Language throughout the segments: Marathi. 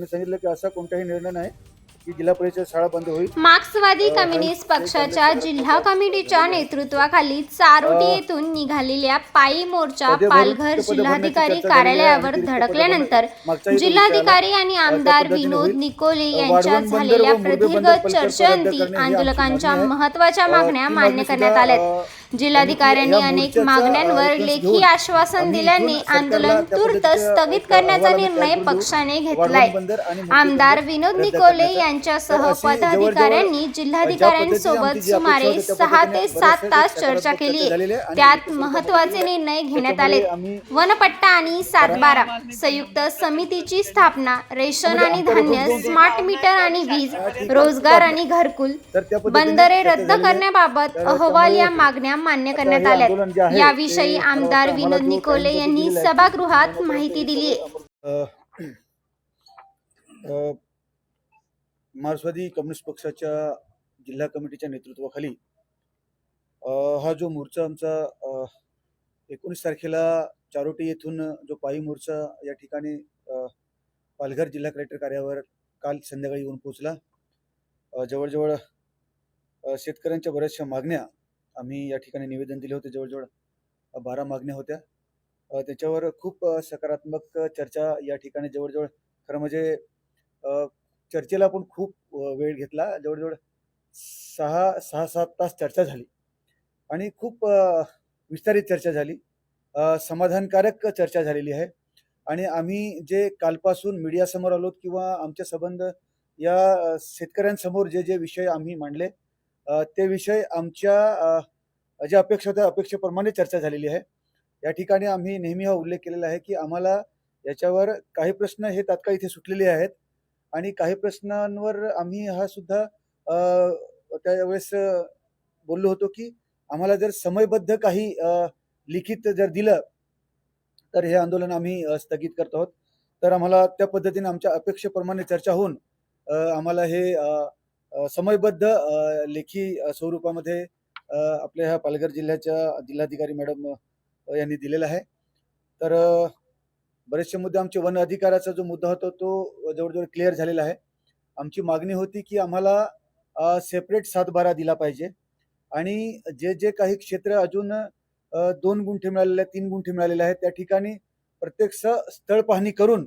त्यांनी सांगितलं की असा कोणताही निर्णय नाही की जिल्हा परिषद शाळा बंद होईल. मार्क्सवादी कम्युनिस्ट पक्षाच्या जिल्हा कमिटीच्या नेतृत्वाखाली चारोटी येथून निघालेल्या पायी मोर्चा पालघर जिल्हाधिकारी कार्यालयावर धडकल्यानंतर जिल्हाधिकारी आणि आमदार विनोद निकोले यांच्यात झालेल्या प्रदीर्घ चर्चेअंती आंदोलकांच्या महत्त्वाच्या मागण्या मान्य करण्यात आल्या. जिल्हाधिकाऱ्यांनी अनेक मागण्यांवर लेखी आश्वासन दिल्याने आंदोलन तूर्त स्थगित करण्याचा निर्णय पक्षाने घेतलाय. आमदार विनोद निकोले यांच्यासह पदाधिकाऱ्यांनी जिल्हाधिकाऱ्यांसोबत सुमारे 6 ते 7 तास चर्चा केली. त्यात महत्त्वाचे निर्णय घेण्यात आले. वनपट्टा आणि 7/12 संयुक्त समितीची स्थापना, रेशन आणि धान्य, स्मार्ट मीटर आणि वीज, रोजगार आणि घरकुल, बंदरे रद्द करण्याबाबत अहवाल या मागण्या मान्य करण्यात आल्या. याविषयी आमदार विनोद निकोले यांनी सभागृहात माहिती दिली. मार्क्सवादी कम्युनिस्ट पक्षाच्या जिल्हा कमिटीच्या नेतृत्वाखाली हा जो मोर्चा आमचा 19 तारखेला चारोटी येथून जो पायी मोर्चा या ठिकाणी पालघर जिल्हा कलेक्टर कार्यालयावर काल संध्याकाळी येऊन पोहोचला. जवळजवळ शेतकऱ्यांच्या बऱ्याचशा मागण्या आम्ही या ठिकाणी निवेदन दिले होते. जवळजवळ 12 मागण्या होत्या. त्याच्यावर खूप सकारात्मक चर्चा या ठिकाणी जवळजवळ खरं म्हणजे चर्चेला पण खूप वेळ घेतला. जवळजवळ 6-7 तास चर्चा झाली आणि खूप विस्तारित चर्चा झाली, समाधानकारक चर्चा झालेली आहे. आणि आम्ही जे कालपासून मीडियासमोर आलोत किंवा आमचे संबंध या शेतकऱ्यांसमोर जे जे विषय आम्ही मांडले ते विषय आमच्या ज्या अपेक्षा होत्या अपेक्षेप्रमाणे चर्चा झालेली आहे. या ठिकाणी आम्ही नेहमी हा उल्लेख केलेला आहे की आम्हाला याच्यावर काही प्रश्न हे तात्काळ इथे सुटलेले आहेत आणि काही प्रश्नांवर आम्ही हा सुद्धा त्यावेळेस बोललो होतो की आम्हाला जर समयबद्ध काही लिखित जर दिलं तर हे आंदोलन आम्ही स्थगित करत आहोत. तर आम्हाला त्या पद्धतीने आमच्या अपेक्षेप्रमाणे चर्चा होऊन आम्हाला हे समयबद्ध लेखी स्वरूपामध्ये आपल्या ह्या पालघर जिल्ह्याच्या जिल्हाधिकारी मॅडम यांनी दिलेला आहे. तर बरेचसे मुद्दे आमचे वन अधिकाराचा जो मुद्दा होता तो जवळजवळ क्लिअर झालेला आहे. आमची मागणी होती की आम्हाला सेपरेट 7/12 दिला पाहिजे आणि जे जे काही क्षेत्र अजून 2 गुंठे मिळालेले आहेत, 3 गुंठे मिळालेले आहेत, त्या ठिकाणी प्रत्यक्ष स्थळ पाहणी करून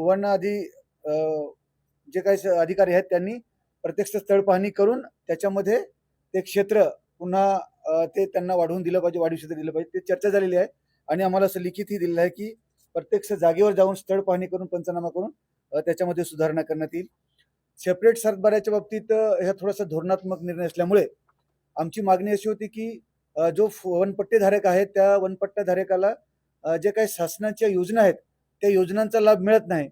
वन जे काही अधिकारी आहेत त्यांनी प्रत्यक्ष स्थळ पाहणी करून त्याच्यामध्ये ते क्षेत्र पुन्हा ते त्यांना वाढवून दिलं पाहिजे, वाढीव क्षेत्र दिलं पाहिजे. ते चर्चा झालेली आहे आणि आम्हाला असं लिखितही दिलेलं आहे की प्रत्यक्ष जागेवर जाऊन स्थळ पाहणी करून पंचनामा करून त्याच्यामध्ये सुधारणा करण्यात येईल. सेपरेट 7/12च्या बाबतीत ह्या थोडासा धोरणात्मक निर्णय असल्यामुळे आमची मागणी अशी होती की जो वनपट्टेधारक आहे त्या वनपट्टाधारकाला जे काही शासनाच्या योजना आहेत त्या योजनांचा लाभ मिळत नाही.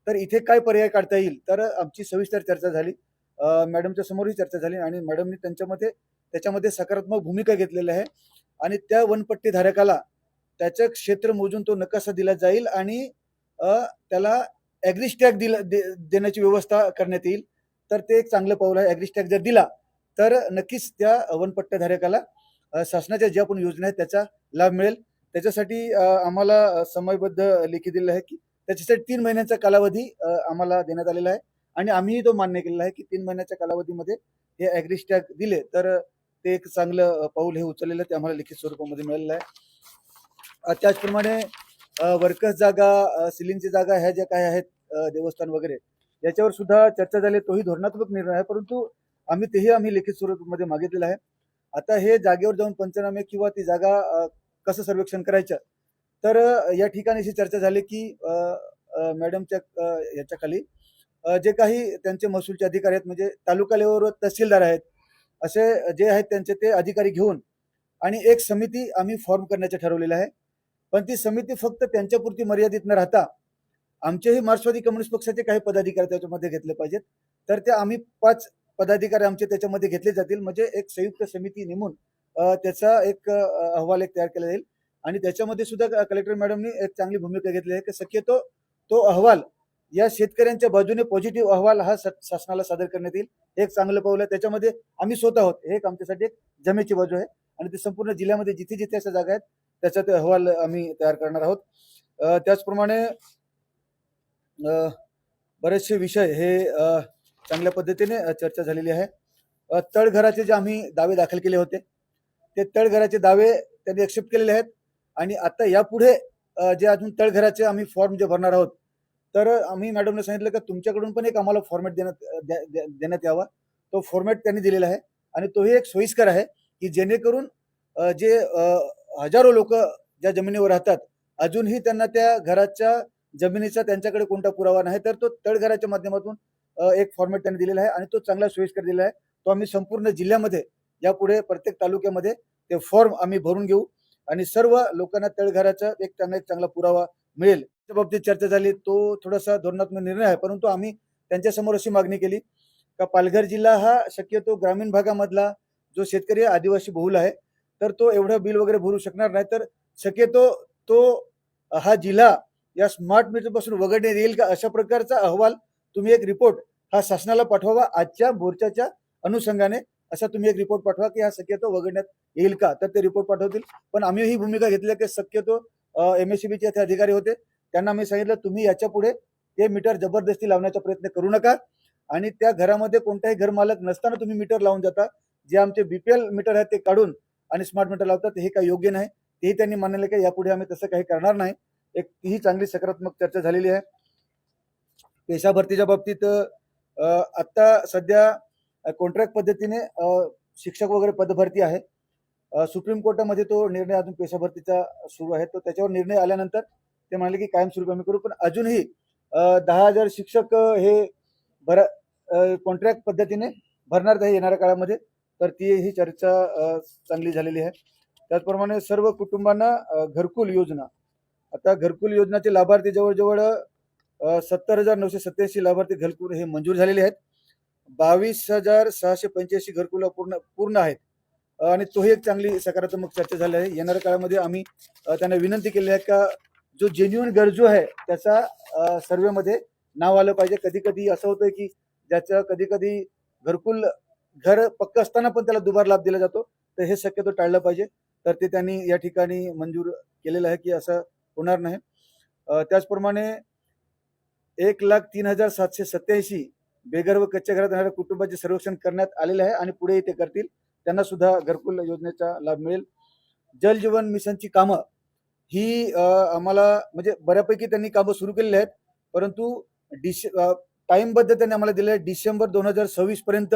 तर इथे काय पर्याय काढता येईल. तर आमची सविस्तर चर्चा झाली, मॅडमच्या समोरही चर्चा झाली आणि मॅडमनी त्याच्यामध्ये सकारात्मक भूमिका घेतलेली आहे आणि त्या वनपट्टेधारकाला त्याचं क्षेत्र मोजून तो नकाशा दिला जाईल आणि त्याला ॲग्रीस्टॅग देण्याची व्यवस्था करण्यात येईल. तर ते एक चांगलं पाऊल आहे. ॲग्रीस्टॅग जर दिला तर नक्कीच त्या वनपट्टेधारकाला शासनाच्या ज्या पण योजना आहेत त्याचा लाभ मिळेल. त्याच्यासाठी आम्हाला समयबद्ध लेखी दिलेलं आहे की त्याच्यासाठी 3 महिन्यांचा कालावधी आम्हाला देण्यात आलेला आहे आणि आम्हीही तो मान्य केलेला आहे की 3 महिन्याच्या कालावधीमध्ये हे ॲग्रीस्टॅग दिले तर ते एक चांगलं पाऊल हे उचललेलं ते आम्हाला लिखित स्वरूपामध्ये मिळालेलं आहे. त्याचप्रमाणे वर्कर्स जागा, सिलिंगची जागा ह्या ज्या काही आहेत देवस्थान वगैरे याच्यावर सुद्धा चर्चा झाली. तोही धोरणात्मक निर्णय आहे, परंतु आम्ही लिखित स्वरूपामध्ये मागितलेलं आहे. आता हे जागेवर जाऊन पंचनामे किंवा ती जागा कसं सर्वेक्षण करायचं तर या ठिकाणी अशी चर्चा झाली की मॅडमच्या याच्या खाली जे काही त्यांचे महसूलचे अधिकारी आहेत म्हणजे तालुका लेवलवर तहसीलदार आहेत असे जे आहेत त्यांचे ते अधिकारी घेऊन आणि एक समिती आम्ही फॉर्म करण्याचं ठरवलेलं आहे. पण ती समिती फक्त त्यांच्यापुरती मर्यादित न राहता आमचेही मार्क्सवादी कम्युनिस्ट पक्षाचे काही पदाधिकारी त्याच्यामध्ये घेतले पाहिजेत. तर ते आम्ही 5 पदाधिकारी आमचे त्याच्यामध्ये घेतले जातील. म्हणजे एक संयुक्त समिती नेमून त्याचा एक अहवाल एक तयार केला जाईल आणि त्याच्यामध्ये सुद्धा कलेक्टर मॅडमनी एक चांगली भूमिका घेतली आहे की शक्यतो तो अहवाल या शेतकऱ्यांच्या बाजूने पॉझिटिव्ह अहवाल हा शासनाला सादर करण्यात येईल. एक चांगलं पाऊल आहे. त्याच्यामध्ये आम्ही स्वतः आहोत. हे एक आमच्यासाठी एक जमेची बाजू आहे आणि ते संपूर्ण जिल्ह्यामध्ये जिथे जिथे अशा जागा आहेत त्याचा ते अहवाल आम्ही तयार करणार आहोत. त्याचप्रमाणे बरेचसे विषय हे चांगल्या पद्धतीने चर्चा झालेली आहे. तळघराचे जे आम्ही दावे दाखल केले होते ते तळघराचे दावे त्यांनी एक्सेप्ट केलेले आहेत आणि आता यापुढे जे अजून तळघराचे आम्ही फॉर्म जे भरणार आहोत तर आम्ही मॅडमने सांगितलं की तुमच्याकडून पण एक आम्हाला फॉर्मॅट देण्यात यावा. तो फॉर्मॅट त्यांनी दिलेला आहे आणि तोही एक सोयीस्कर आहे की जेणेकरून जे हजारो लोक ज्या जमिनीवर राहतात अजूनही त्यांना त्या घराच्या जमिनीचा त्यांच्याकडे कोणता पुरावा नाही तर तो तळघराच्या माध्यमातून एक फॉर्मॅट त्यांनी दिलेला आहे आणि तो चांगला सोयीस्कर दिलेला आहे. तो आम्ही संपूर्ण जिल्ह्यामध्ये यापुढे प्रत्येक तालुक्यामध्ये ते फॉर्म आम्ही भरून घेऊ आणि सर्व लोकांना तळघराचा एक चांगला पुरावा मिळेल. त्या बाबतीत चर्चा झाली. तो थोडासा धोरणात्मक निर्णय आहे परंतु आम्ही त्यांच्यासमोर अशी मागणी केली का पालघर जिल्हा हा शक्यतो ग्रामीण भागामधला जो शेतकरी आदिवासी बहुल आहे तर तो एवढं बिल वगैरे भरू शकणार नाही तर शक्यतो तो हा जिल्हा या स्मार्ट मीटर पासून वगळण्यात येईल का अशा प्रकारचा अहवाल तुम्ही एक रिपोर्ट हा शासनाला पाठवा. आजच्या मोर्चाच्या अनुषंगाने असा तुम्ही एक रिपोर्ट पाठवा की हा शक्यतो वगळण्यात येईल का. तर ते रिपोर्ट पाठवतील पण आम्ही ही भूमिका घेतली की शक्यतो MSEBचे ते अधिकारी होते त्यांना मी सांगितलं तुम्ही याच्या पुढे ते मीटर जबरदस्ती लावण्याचा प्रयत्न करू नका आणि त्या घरामध्ये कोणताही घर मालक नसताना तुम्ही मीटर लावून जाता. जे आमचे BPL मीटर आहेत ते काढून आणि स्मार्ट मीटर लावतात हे काही योग्य नाही. तेही त्यांनी मानले की यापुढे आम्ही तसं काही करणार नाही. एक ही चांगली सकारात्मक चर्चा झालेली आहे. पेशा भरतीच्या बाबतीत आता सध्या कॉन्ट्रॅक्ट पद्धतीने शिक्षक वगैरे पदभरती आहे. सुप्रीम कोर्टामध्ये तो निर्णय अजून पेशा भरतीचा सुरू आहे. तो त्याच्यावर निर्णय आल्यानंतर ते म्हणाले की कायमस्वरूपी आम्ही करू पण अजूनही 10,000 शिक्षक हे कॉन्ट्रॅक्ट पद्धतीने भरणार आहे येणाऱ्या काळामध्ये. तर ती ही चर्चा चांगली झालेली आहे. त्याचप्रमाणे सर्व कुटुंबांना घरकुल योजना आता घरकुल योजनाचे लाभार्थी जवळजवळ 70,987 लाभार्थी घरकुल हे मंजूर झालेले आहेत. 22,685 घरकुल पूर्ण आहेत आणि तोही एक चांगली सकारात्मक चर्चा झाली आहे. येणाऱ्या काळामध्ये आम्ही त्यांना विनंती केली आहे का जो जेन्युइन गरजू आहे त्याचा सर्वेमध्ये नाव आलं पाहिजे. कधी कधी असं होतं की ज्याचं कधी कधी घरकुल घर पक्क असताना पण त्याला दुबार लाभ दिला जातो तर हे शक्यतो टाळलं पाहिजे. तर ते त्यांनी या ठिकाणी मंजूर केलेलं आहे की असं होणार नाही. त्याचप्रमाणे 1,03,787 बेघर व कच्च्या घरात राहणाऱ्या कुटुंबाचे सर्वेक्षण करण्यात आलेले आहे आणि पुढे ते करतील. त्यांना सुद्धा घरकुल योजनेचा लाभ मिळेल. जल जीवन मिशनची कामं ही आम्हाला म्हणजे बऱ्यापैकी त्यांनी कामं सुरू केलेली आहेत परंतु टाईमबद्ध त्यांनी आम्हाला दिलं आहे. डिसेंबर 2026 पर्यंत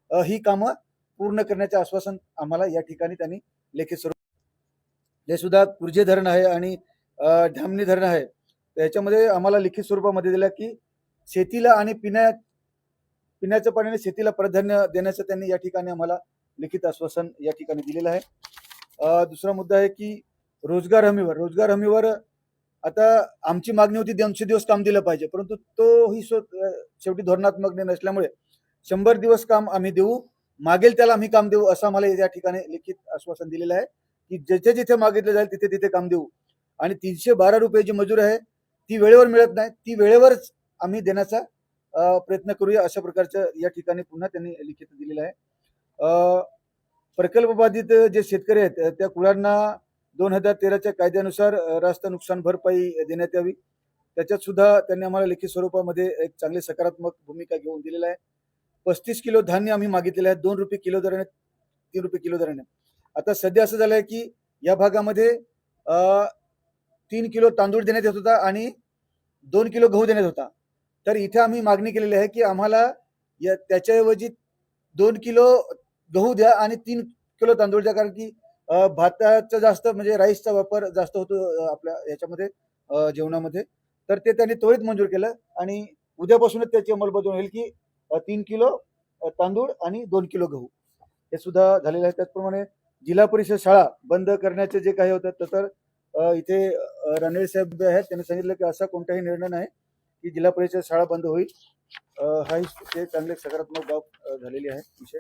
ही कामं पूर्ण करण्याचे आश्वासन आम्हाला या ठिकाणी त्यांनी लेखी स्वरूप हे सुद्धा कुर्जे धरण आहे आणि धामणी धरण आहे. त्याच्यामध्ये आम्हाला लिखित स्वरूपामध्ये दिलं की शेतीला आणि पिण्याच्या पाण्याने शेतीला प्राधान्य देण्याचं त्यांनी या ठिकाणी आम्हाला लिखित आश्वासन या ठिकाणी दिलेलं आहे. दुसरा मुद्दा आहे की रोजगार हमीवर आता आमची मागणी होती 200 दिवस काम दिलं पाहिजे परंतु तो ही शेवटी धोरणात्मक निर्णय नसल्यामुळे 100 दिवस काम आम्ही देऊ मागेल त्याला आम्ही काम देऊ असं आम्हाला या ठिकाणी लिखित आश्वासन दिलेलं आहे की जिथे जिथे मागितलं जाईल तिथे तिथे काम देऊ. आणि 312 रुपये जी मजूर आहे ती वेळेवर मिळत नाही ती वेळेवरच आम्ही देण्याचा प्रयत्न करूया अशा प्रकारचं या ठिकाणी पुन्हा त्यांनी लिखित दिलेलं आहे. प्रकल्प बाधित जे शेतकरी आहेत त्या कुळांना 2013च्या कायद्यानुसार रास्त नुकसान भरपाई देण्यात यावी. त्याच्यात सुद्धा त्यांनी आम्हाला लिखित स्वरूपामध्ये एक चांगली सकारात्मक भूमिका घेऊन दिलेला आहे. 35 किलो धान्य आम्ही मागितलेले आहे 2 रुपये किलो दराने 3 रुपये किलो दराने. आता सध्या असं झालंय की या भागामध्ये 3 किलो तांदूळ देण्यात येत होता आणि 2 किलो गहू देण्यात होता. तर इथे आम्ही मागणी केलेली आहे की आम्हाला त्याच्याऐवजी 2 किलो गहू द्या आणि 3 किलो तांदूळ द्या कारण की भाताचा जास्त म्हणजे राईसचा वापर जास्त होतो आपल्या याच्यामध्ये जेवणामध्ये. तर ते त्यांनी त्वरित मंजूर केलं आणि उद्यापासूनच त्याची अंमलबजावणी होईल की 3 किलो तांदूळ आणि 2 किलो गहू हे सुद्धा झालेलं आहे. त्याचप्रमाणे जिल्हा परिषद शाळा बंद करण्याचे जे काही होतं तर इथे रणवीर साहेब आहेत त्यांनी सांगितलं की असा कोणताही निर्णय नाही की जिल्हा परिषद शाळा बंद होईल. हाही ते चांगले सकारात्मक बाब झालेली आहे. विषय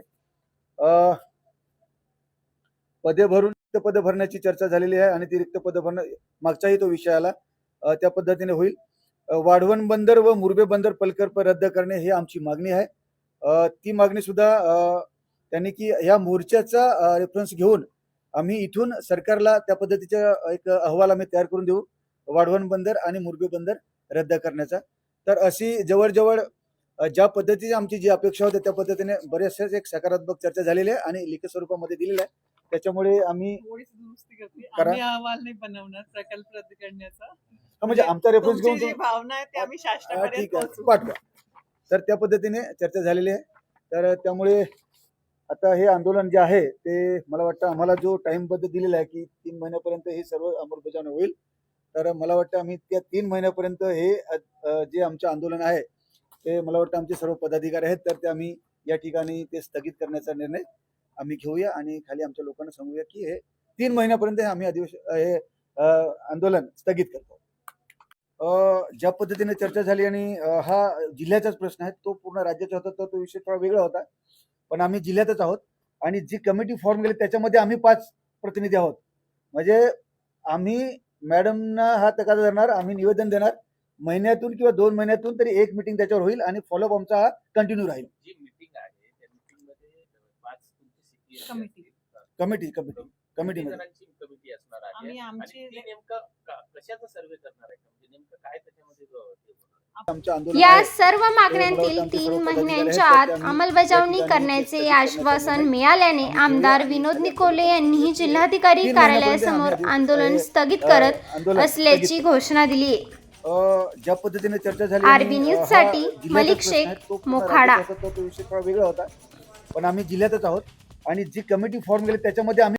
पदे भरण्याची चर्चा झालेली आहे आणि ती रिक्त पदे भरणं मागचाही तो विषय आला त्या पद्धतीने होईल. वाढवण बंदर व मुरबे बंदर प्रकल्प रद्द करणे ही आमची मागणी आहे. ती मागणी सुद्धा त्यांनी की या मोर्चाचा रेफरन्स घेऊन आम्ही इथून सरकारला त्या पद्धतीचा एक अहवाल आम्ही तयार करून देऊ वाढवण बंदर आणि मुरबे बंदर रद्द करण्याचा. तर अशी जवळजवळ ज्या पद्धतीची आमची जी अपेक्षा होती त्या पद्धतीने बऱ्याचशाच एक सकारात्मक चर्चा झालेली आहे आणि लिखित स्वरूपामध्ये दिलेली आहे. त्याच्यामुळे आम्ही थोडीच दुरुस्ती करते. करा. आम्ही अहवाल नाही बनवणार प्रकल्प रद्द करण्याचा. म्हणजे आमचा रेफरन्स घेऊन तुमची जी भावना आहे ती आम्ही शासनापर्यंत ठीक आहे पोहोचवू. पाठवा. तर त्या पद्धतीने चर्चा झालेली आहे. तर त्यामुळे आता हे आंदोलन जे आहे ते मला वाटतं आम्हाला जो टाइमबद्ध दिलेला आहे की 3 महिन्यापर्यंत हे सर्व अंमलबजावणी होईल. तर मला वाटतं आम्ही त्या 3 महिन्यापर्यंत हे जे आमचं आंदोलन आहे ते मला वाटतं आमचे सर्व पदाधिकारी आहेत तर ते आम्ही या ठिकाणी ते स्थगित करण्याचा निर्णय आम्ही घेऊया आणि खाली आमच्या लोकांना सांगूया की हे 3 महिन्यापर्यंत हे आम्ही हे आंदोलन स्थगित करतो. ज्या पद्धतीने चर्चा झाली आणि हा जिल्ह्याचाच प्रश्न आहे तो पूर्ण राज्याचा होता तर तो विषय थोडा वेगळा होता. पण आम्ही जिल्ह्यातच आहोत आणि जी कमिटी फॉर्म केली त्याच्यामध्ये आम्ही 5 प्रतिनिधी आहोत. म्हणजे आम्ही मॅडमना हा तगादा धरणार, आम्ही निवेदन देणार. महिन्यातून किंवा 2 महिन्यातून तरी एक मीटिंग त्याच्यावर होईल आणि फॉलोअप आमचा हा कंटिन्यू राहील. जी मीटिंग आहे त्या मीटिंग मध्ये 5 तुमची CPA कमिटी. कमिटी किती जणांची कमिटी असणार आहे आम्ही आणि आमची ती नेमकं कशाचा सर्वे करणार आहे म्हणजे नेमकं काय त्याच्यामध्ये ते होणार आहे? आमचं आंदोलन या आहे. सर्व मागण्यांतील आमचे 3 सर्व पदाधिकारी महिन्यांच्या आहेत, आत तर ते आम्ही अंमलबजावणी या ठिकाणी करण्याचे चर्चा आश्वासन करण्याचा मिळाल्याने आम्ही आमदार घेऊया. विनोद निकोले यांनीही जिल्हाधिकारी 3 महिन्यापर्यंत कार्यालयासमोर आम्ही आंदोलन स्थगित आंदोलन करत असल्याची घोषणा दिली आहे. ज्या पद्धतीने चर्चा झाली RB आणि, न्यूज हा साठी जिल्ह्याचा मलिक प्रश्न शेख, आहे, तो पूर्ण मोखाडा. राज्याचा होता, तो विषय थोडा वेगळा होता. पण आम्ही जिल्ह्यातच आहोत आणि जी कमिटी फॉर्म केली त्याच्यामध्ये आम्ही